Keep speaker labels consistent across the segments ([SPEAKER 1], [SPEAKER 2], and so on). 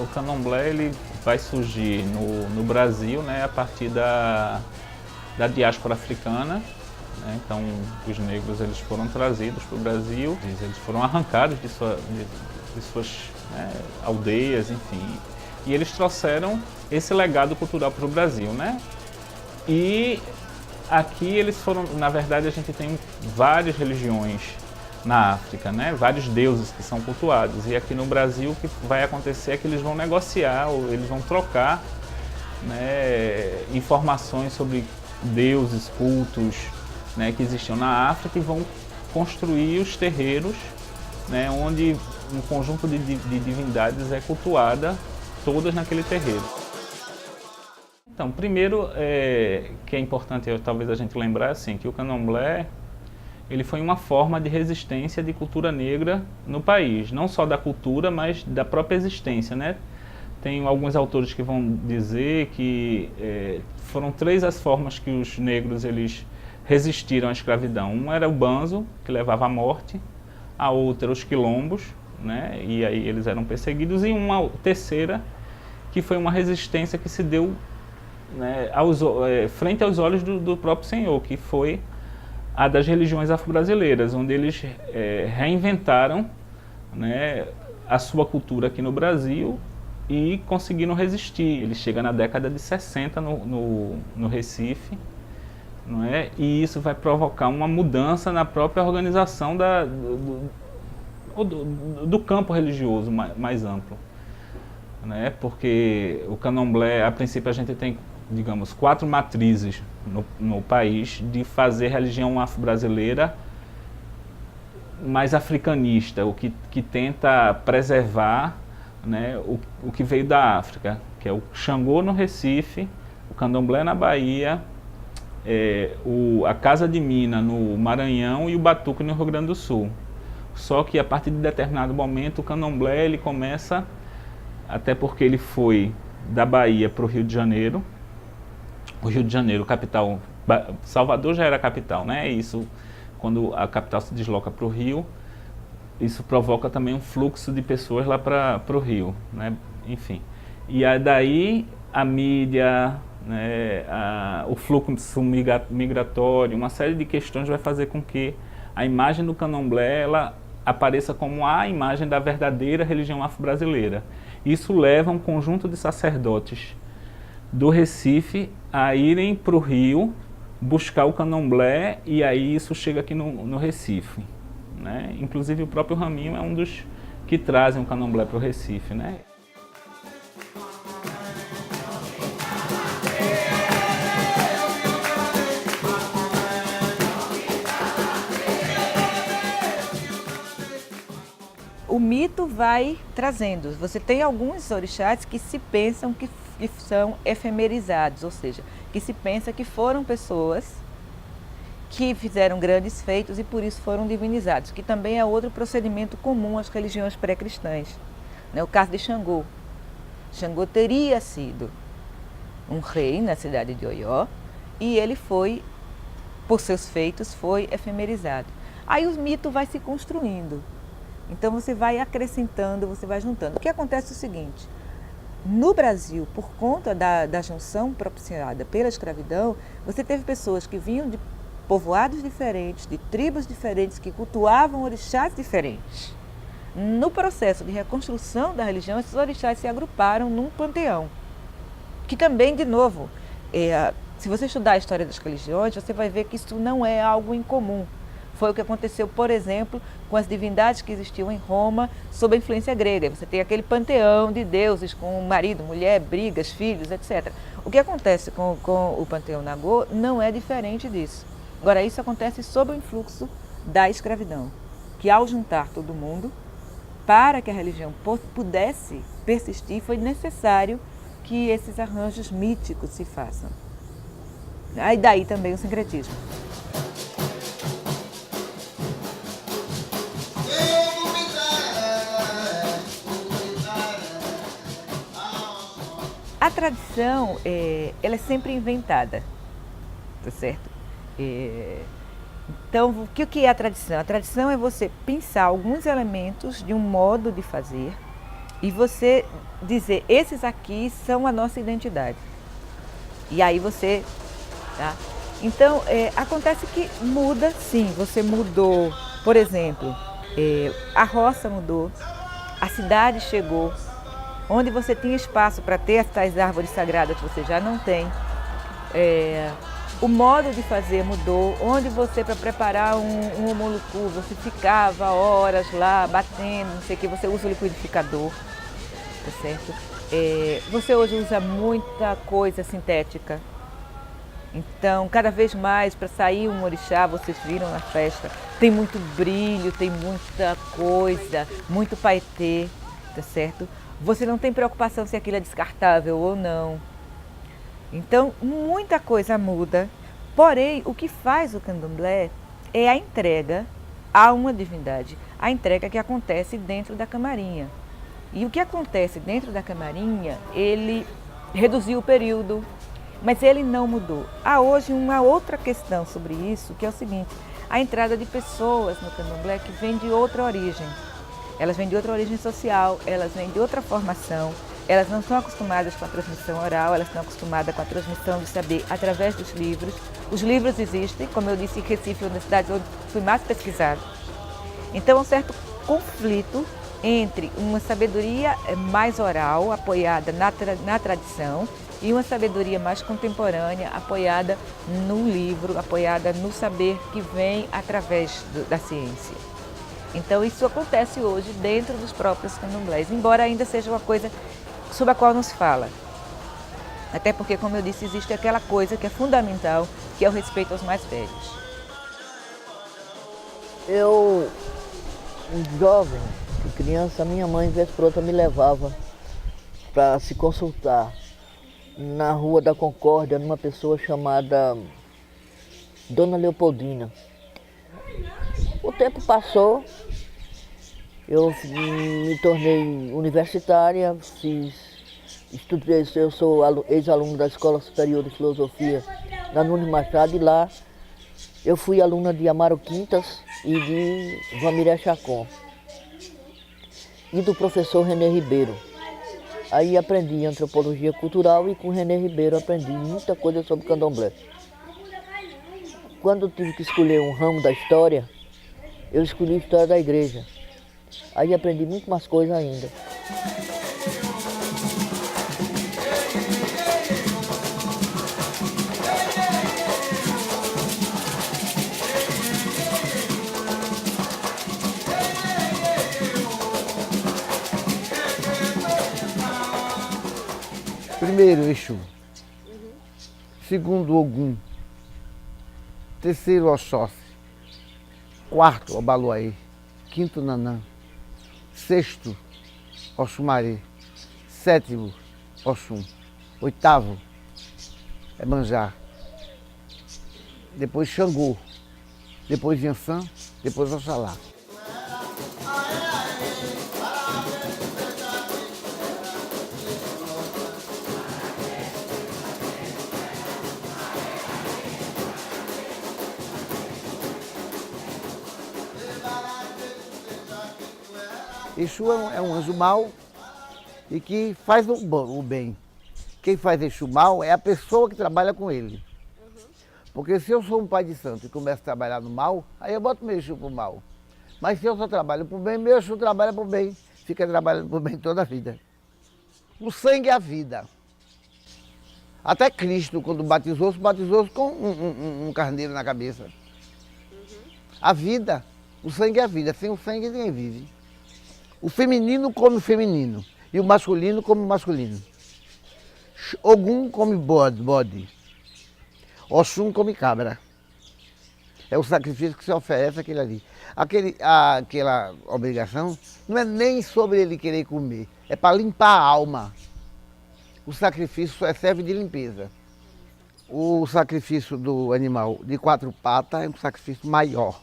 [SPEAKER 1] o candomblé ele vai surgir no Brasil, né, a partir da diáspora africana. Né? Então, os negros eles foram trazidos para o Brasil, eles foram arrancados de suas né, aldeias, enfim. E eles trouxeram esse legado cultural para o Brasil, né? E aqui eles foram, na verdade, a gente tem várias religiões na África, né? Vários deuses que são cultuados. E aqui no Brasil o que vai acontecer é que eles vão negociar, ou eles vão trocar né, informações sobre deuses, cultos né, que existiam na África e vão construir os terreiros né, onde um conjunto de divindades é cultuada, todas naquele terreiro. Então, primeiro, que é importante talvez a gente lembrar assim, que o candomblé ele foi uma forma de resistência de cultura negra no país, não só da cultura, mas da própria existência, né? Tem alguns autores que vão dizer que foram três as formas que os negros eles resistiram à escravidão. Um era o banzo, que levava à morte, a outra os quilombos, né? E aí eles eram perseguidos, e uma terceira que foi uma resistência que se deu né, frente aos olhos do próprio Senhor, que foi a das religiões afro-brasileiras, onde eles reinventaram né, a sua cultura aqui no Brasil e conseguiram resistir. Ele chega na década de 60 no Recife, não é? E isso vai provocar uma mudança na própria organização do campo religioso mais amplo. Né? Porque o candomblé, a princípio a gente tem, digamos, 4 matrizes no país de fazer religião afro-brasileira mais africanista, o que tenta preservar né, o que veio da África, que é o Xangô no Recife, o candomblé na Bahia, a Casa de Mina no Maranhão e o Batuque no Rio Grande do Sul. Só que a partir de determinado momento o candomblé ele começa, até porque ele foi da Bahia para o Rio de Janeiro. O Rio de Janeiro, capital, Salvador já era capital, né? Isso, quando a capital se desloca para o Rio, isso provoca também um fluxo de pessoas lá para o Rio, né? Enfim. E aí daí a mídia, né, o fluxo migratório, uma série de questões vai fazer com que a imagem do candomblé ela apareça como a imagem da verdadeira religião afro-brasileira. Isso leva um conjunto de sacerdotes do Recife a irem para o Rio buscar o candomblé, e aí isso chega aqui no Recife. Né? Inclusive o próprio Raminho é um dos que trazem o candomblé para o Recife. Né?
[SPEAKER 2] O mito vai trazendo. Você tem alguns orixás que se pensam que são efemerizados, ou seja, que se pensa que foram pessoas que fizeram grandes feitos e por isso foram divinizados, que também é outro procedimento comum às religiões pré-cristãs. O caso de Xangô. Xangô teria sido um rei na cidade de Oió e ele foi, por seus feitos, foi efemerizado. Aí o mito vai se construindo. Então você vai acrescentando, você vai juntando. O que acontece é o seguinte: no Brasil, por conta da junção propiciada pela escravidão, você teve pessoas que vinham de povoados diferentes, de tribos diferentes, que cultuavam orixás diferentes. No processo de reconstrução da religião, esses orixás se agruparam num panteão. Que também, de novo, se você estudar a história das religiões, você vai ver que isso não é algo incomum. Foi o que aconteceu, por exemplo, com as divindades que existiam em Roma sob a influência grega. Você tem aquele panteão de deuses com marido, mulher, brigas, filhos, etc. O que acontece com o panteão Nagô não é diferente disso. Agora, isso acontece sob o influxo da escravidão, que ao juntar todo mundo, para que a religião pudesse persistir, foi necessário que esses arranjos míticos se façam. Aí daí também o sincretismo. A tradição, ela é sempre inventada, tá certo? Então, o que é a tradição? A tradição é você pensar alguns elementos de um modo de fazer e você dizer, esses aqui são a nossa identidade. E aí você... Tá? Então, acontece que muda, sim, você mudou, por exemplo, a roça mudou, a cidade chegou, onde você tinha espaço para ter as tais árvores sagradas, você já não tem. O modo de fazer mudou, onde você, para preparar um homolocu, você ficava horas lá batendo, não sei o que, você usa o liquidificador, tá certo? Você hoje usa muita coisa sintética. Então, cada vez mais, para sair um orixá, vocês viram na festa, tem muito brilho, tem muita coisa, muito paetê, tá certo? Você não tem preocupação se aquilo é descartável ou não. Então, muita coisa muda, porém, o que faz o candomblé é a entrega a uma divindade, a entrega que acontece dentro da camarinha. E o que acontece dentro da camarinha, ele reduziu o período, mas ele não mudou. Há hoje uma outra questão sobre isso, que é o seguinte, a entrada de pessoas no candomblé que vêm de outra origem. Elas vêm de outra origem social, elas vêm de outra formação, elas não estão acostumadas com a transmissão oral, elas estão acostumadas com a transmissão do saber através dos livros. Os livros existem, como eu disse, em Recife, uma das cidades onde fui mais pesquisada. Então, há um certo conflito entre uma sabedoria mais oral, apoiada na tradição, e uma sabedoria mais contemporânea, apoiada no livro, apoiada no saber que vem através da ciência. Então isso acontece hoje dentro dos próprios candomblés, embora ainda seja uma coisa sobre a qual não se fala. Até porque, como eu disse, existe aquela coisa que é fundamental, que é o respeito aos mais velhos.
[SPEAKER 3] Eu, jovem, criança, minha mãe, vez por outra, me levava para se consultar na Rua da Concórdia, numa pessoa chamada Dona Leopoldina. O tempo passou, eu me tornei universitária, estudei, eu sou ex-aluno da Escola Superior de Filosofia da Nunes Machado, e lá eu fui aluna de Amaro Quintas e de Vamiré Chacon, e do professor René Ribeiro. Aí aprendi antropologia cultural e com René Ribeiro aprendi muita coisa sobre candomblé. Quando eu tive que escolher um ramo da história, eu escolhi a história da igreja. Aí aprendi muito mais coisas ainda.
[SPEAKER 4] Primeiro, Exu. Segundo, Ogum. Terceiro, Oxóssi. Quarto, Obaluaê. Quinto, Nanã. Sexto, Oxumaré. Sétimo, Oxum. Oitavo, Emanjá. Depois Xangô. Depois Iansã. Depois Oxalá. Exu é um anjo mau e que faz o bem. Quem faz Exu mal é a pessoa que trabalha com ele. Porque se eu sou um pai de santo e começo a trabalhar no mal, aí eu boto meu Exu pro mal. Mas se eu só trabalho pro bem, meu Exu trabalha pro bem. Fica trabalhando pro bem toda a vida. O sangue é a vida. Até Cristo, quando batizou-se com um carneiro na cabeça. A vida, o sangue é a vida. Sem o sangue ninguém vive. O feminino come o feminino e o masculino come o masculino. Ogum come bode. Oxum come cabra. É o sacrifício que se oferece aquele ali. Aquela obrigação não é nem sobre ele querer comer, é para limpar a alma. O sacrifício só serve de limpeza. O sacrifício do animal de 4 patas é um sacrifício maior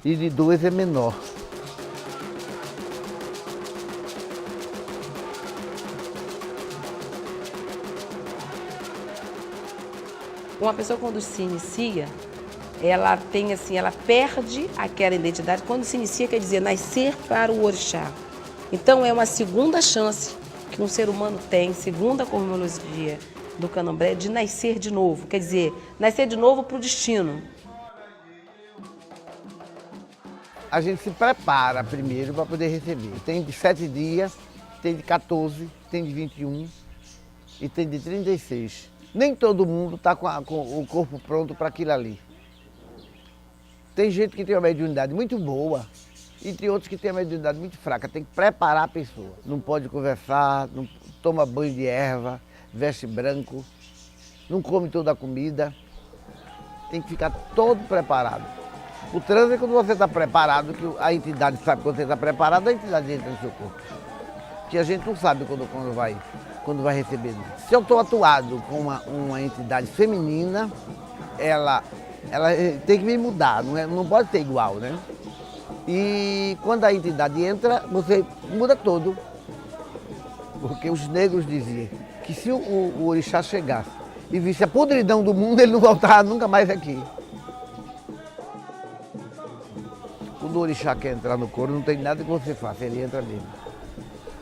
[SPEAKER 4] e de 2 é menor.
[SPEAKER 5] Uma pessoa, quando se inicia, ela perde aquela identidade. Quando se inicia, quer dizer, nascer para o orixá. Então é uma segunda chance que um ser humano tem, segundo a cosmologia do candomblé, de nascer de novo. Quer dizer, nascer de novo para o destino.
[SPEAKER 4] A gente se prepara primeiro para poder receber. Tem de 7 dias, tem de 14, tem de 21 e tem de 36. Nem todo mundo está com o corpo pronto para aquilo ali. Tem gente que tem uma mediunidade muito boa e tem outros que têm uma mediunidade muito fraca. Tem que preparar a pessoa. Não pode conversar, não toma banho de erva, veste branco, não come toda a comida. Tem que ficar todo preparado. O transe é quando você está preparado, que a entidade sabe quando você está preparado, a entidade entra no seu corpo. Que a gente não sabe quando vai receber. Se eu estou atuado com uma entidade feminina, ela tem que me mudar, não pode ser igual, né? E quando a entidade entra, você muda todo. Porque os negros diziam que se o orixá chegasse e visse a podridão do mundo, ele não voltava nunca mais aqui. Quando o orixá quer entrar no couro, não tem nada que você faça, ele entra mesmo.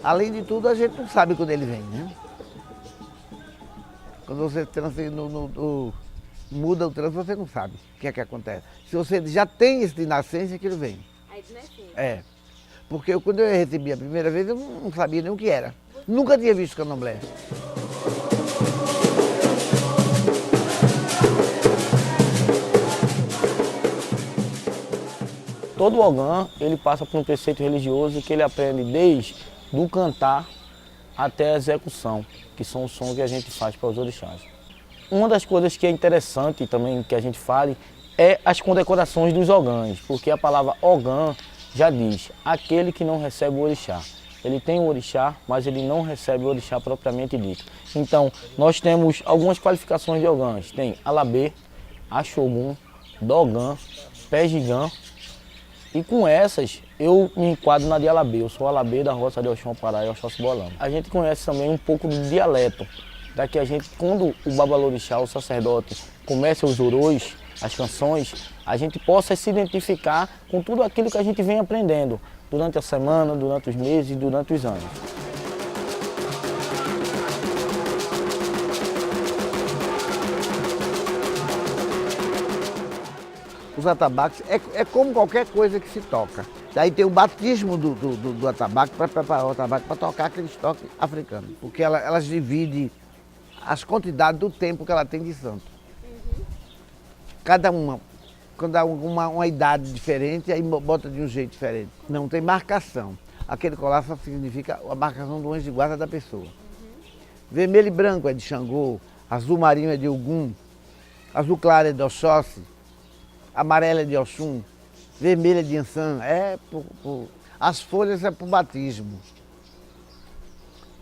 [SPEAKER 4] Além de tudo, a gente não sabe quando ele vem, né? Quando você muda o trânsito, você não sabe o que é que acontece. Se você já tem esse de nascença, que ele vem.
[SPEAKER 6] Aí de nascença.
[SPEAKER 4] É. Porque quando eu recebi a primeira vez, eu não sabia nem o que era. Nunca tinha visto candomblé.
[SPEAKER 7] Todo Ogã, ele passa por um preceito religioso que ele aprende desde do cantar até a execução, que são os sons que a gente faz para os orixás. Uma das coisas que é interessante também que a gente fale é as condecorações dos ogãs, porque a palavra ogã já diz, aquele que não recebe o orixá. Ele tem o orixá, mas ele não recebe o orixá propriamente dito. Então, nós temos algumas qualificações de ogãs. Tem Alabê, Axogum, Dogã, Pejigã. E com essas, eu me enquadro na de Alabê. Eu sou Alabê da roça de Oxum Pará e Oxóssi Bolama. A gente conhece também um pouco do dialeto, para que a gente, quando o babalorixá, o sacerdote, começa os orôs, as canções, a gente possa se identificar com tudo aquilo que a gente vem aprendendo durante a semana, durante os meses, durante os anos.
[SPEAKER 4] Os atabaques é como qualquer coisa que se toca. Daí tem o batismo do atabaque para preparar o atabaque para tocar aqueles toques africanos. Porque elas dividem as quantidades do tempo que ela tem de santo. Cada uma uma idade diferente, aí bota de um jeito diferente. Não tem marcação. Aquele colar só significa a marcação do anjo de guarda da pessoa. Vermelho e branco é de Xangô, azul marinho é de Ogum, azul claro é de Oxóssi, amarela é de Oxum, vermelha é de Ansan. As folhas é para o batismo.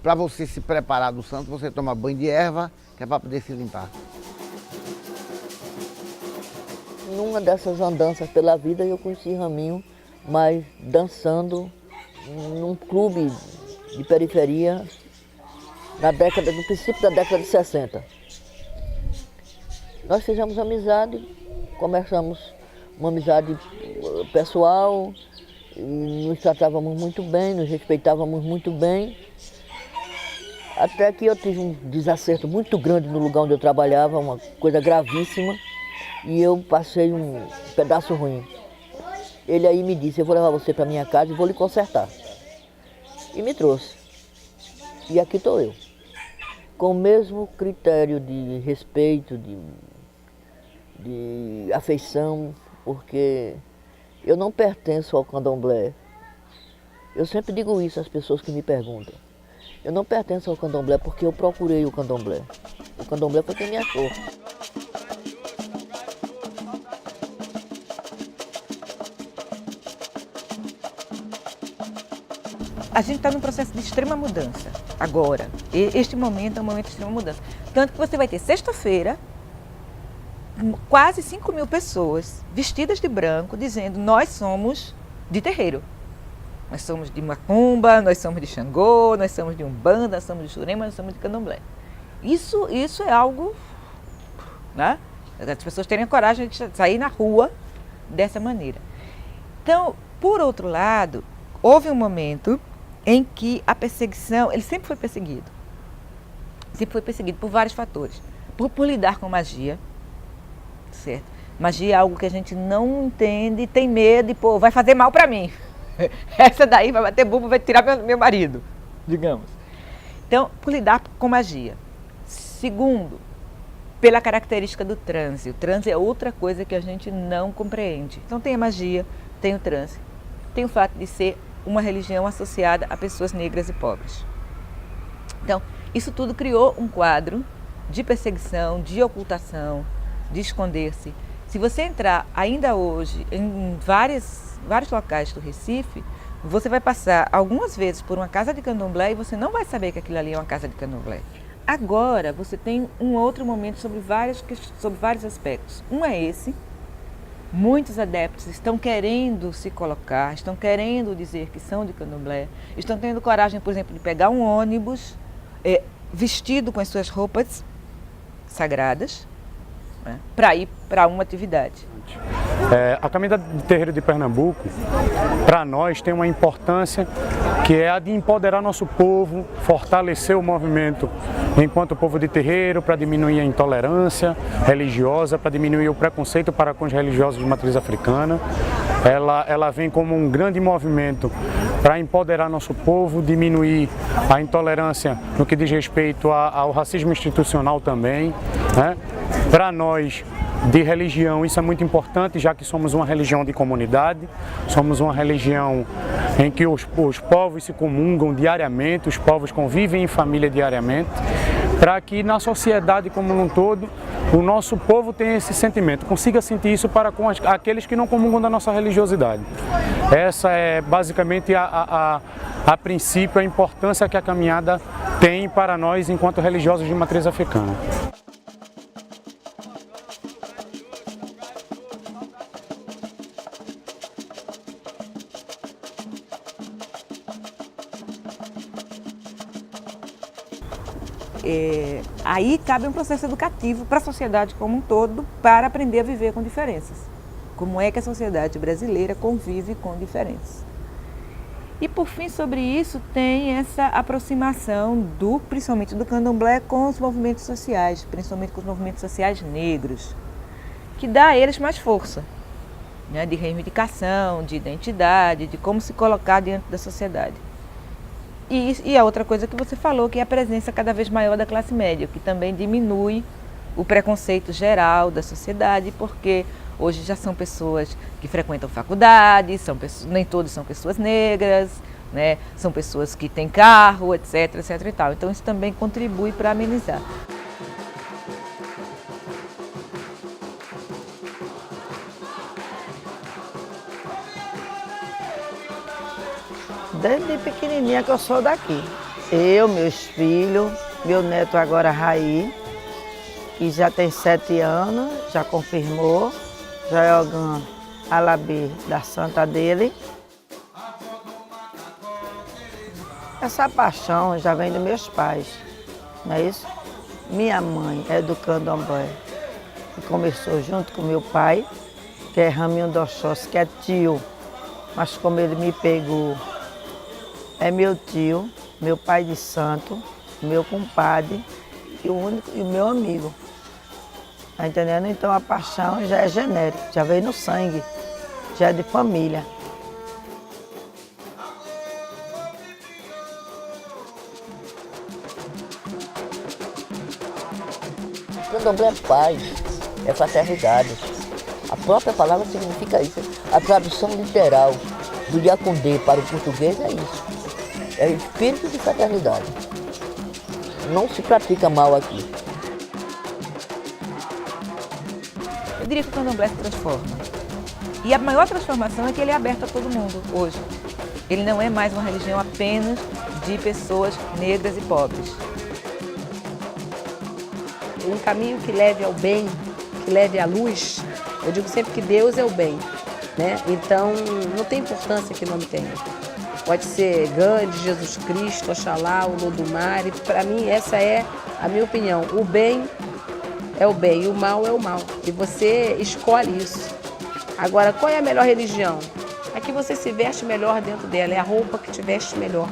[SPEAKER 4] Para você se preparar do santo, você toma banho de erva, que é para poder se limpar.
[SPEAKER 3] Numa dessas andanças pela vida, eu conheci Raminho, mas dançando num clube de periferia no princípio da década de 60. Nós fizemos amizade, começamos uma amizade pessoal, nos tratávamos muito bem, nos respeitávamos muito bem. Até que eu tive um desacerto muito grande no lugar onde eu trabalhava, uma coisa gravíssima, e eu passei um pedaço ruim. Ele aí me disse, eu vou levar você para minha casa e vou lhe consertar. E me trouxe. E aqui estou eu. Com o mesmo critério de respeito, de afeição, porque eu não pertenço ao candomblé. Eu sempre digo isso às pessoas que me perguntam. Eu não pertenço ao candomblé porque eu procurei o candomblé. O candomblé foi quem me achou.
[SPEAKER 2] A gente está num processo de extrema mudança agora. Este momento é um momento de extrema mudança. Tanto que você vai ter sexta-feira quase 5.000 pessoas vestidas de branco dizendo nós somos de terreiro. Nós somos de macumba, nós somos de Xangô, nós somos de Umbanda, nós somos de Jurema, nós somos de Candomblé. Isso é algo, né? As pessoas terem a coragem de sair na rua dessa maneira. Então, por outro lado, houve um momento em que a perseguição, ele sempre foi perseguido por vários fatores. Por lidar com magia, certo? Magia é algo que a gente não entende, tem medo e, pô, vai fazer mal para mim. Essa daí vai bater bumbo, vai tirar meu marido, digamos. Então, por lidar com magia. Segundo, pela característica do transe. O transe é outra coisa que a gente não compreende. Então tem a magia, tem o transe, tem o fato de ser uma religião associada a pessoas negras e pobres. Então, isso tudo criou um quadro de perseguição, de ocultação, de esconder-se. Se você entrar ainda hoje em vários locais do Recife, você vai passar algumas vezes por uma casa de candomblé e você não vai saber que aquilo ali é uma casa de candomblé. Agora, você tem um outro momento sobre vários aspectos. Um é esse. Muitos adeptos estão querendo se colocar, estão querendo dizer que são de candomblé, estão tendo coragem, por exemplo, de pegar um ônibus vestido com as suas roupas sagradas, né, para ir para uma atividade.
[SPEAKER 6] A caminhada de terreiro de Pernambuco, para nós, tem uma importância que é a de empoderar nosso povo, fortalecer o movimento enquanto povo de terreiro, para diminuir a intolerância religiosa, para diminuir o preconceito para com os religiosos de matriz africana. Ela vem como um grande movimento para empoderar nosso povo, diminuir a intolerância no que diz respeito ao racismo institucional também, né? Para nós, de religião, isso é muito importante, já que somos uma religião de comunidade, somos uma religião em que os povos se comungam diariamente, os povos convivem em família diariamente, para que na sociedade como um todo, o nosso povo tenha esse sentimento, consiga sentir isso para com aqueles que não comungam da nossa religiosidade. Essa é basicamente a princípio a importância que a caminhada tem para nós enquanto religiosos de matriz africana.
[SPEAKER 2] Aí cabe um processo educativo para a sociedade como um todo, para aprender a viver com diferenças. Como é que a sociedade brasileira convive com diferenças. E por fim, sobre isso, tem essa aproximação principalmente do candomblé com os movimentos sociais, principalmente com os movimentos sociais negros, que dá a eles mais força, né, de reivindicação, de identidade, de como se colocar diante da sociedade. E a outra coisa que você falou, que é a presença cada vez maior da classe média, que também diminui o preconceito geral da sociedade, porque hoje já são pessoas que frequentam faculdade, nem todos são pessoas negras, né? São pessoas que têm carro, etc, etc e tal. Então isso também contribui para amenizar.
[SPEAKER 3] Desde pequenininha que eu sou daqui. Eu, meus filhos, meu neto agora Raí, que já tem 7 anos, já confirmou, já é algum alabê da santa dele. Essa paixão já vem dos meus pais, não é isso? Minha mãe é do candomblé, que começou junto com meu pai, que é Raminho do Oxóssi, que é tio, mas como ele me pegou, é meu tio, meu pai de santo, meu compadre e o meu amigo. Tá entendendo? Então a paixão já é genérica, já veio no sangue, já é de família.
[SPEAKER 8] O candomblé é paz, é fraternidade. A própria palavra significa isso. A tradução literal do Iacundê para o português é isso. É espírito de fraternidade. Não se pratica mal aqui.
[SPEAKER 2] Eu diria que o candomblé se transforma. E a maior transformação é que ele é aberto a todo mundo hoje. Ele não é mais uma religião apenas de pessoas negras e pobres.
[SPEAKER 5] Um caminho que leve ao bem, que leve à luz. Eu digo sempre que Deus é o bem, né? Então, não tem importância que nome tenha. Pode ser Gandhi, Jesus Cristo, Oxalá, o Lodumare. Para mim, essa é a minha opinião. O bem é o bem e o mal é o mal. E você escolhe isso. Agora, qual é a melhor religião? que você se veste melhor dentro dela, é a roupa que te veste melhor.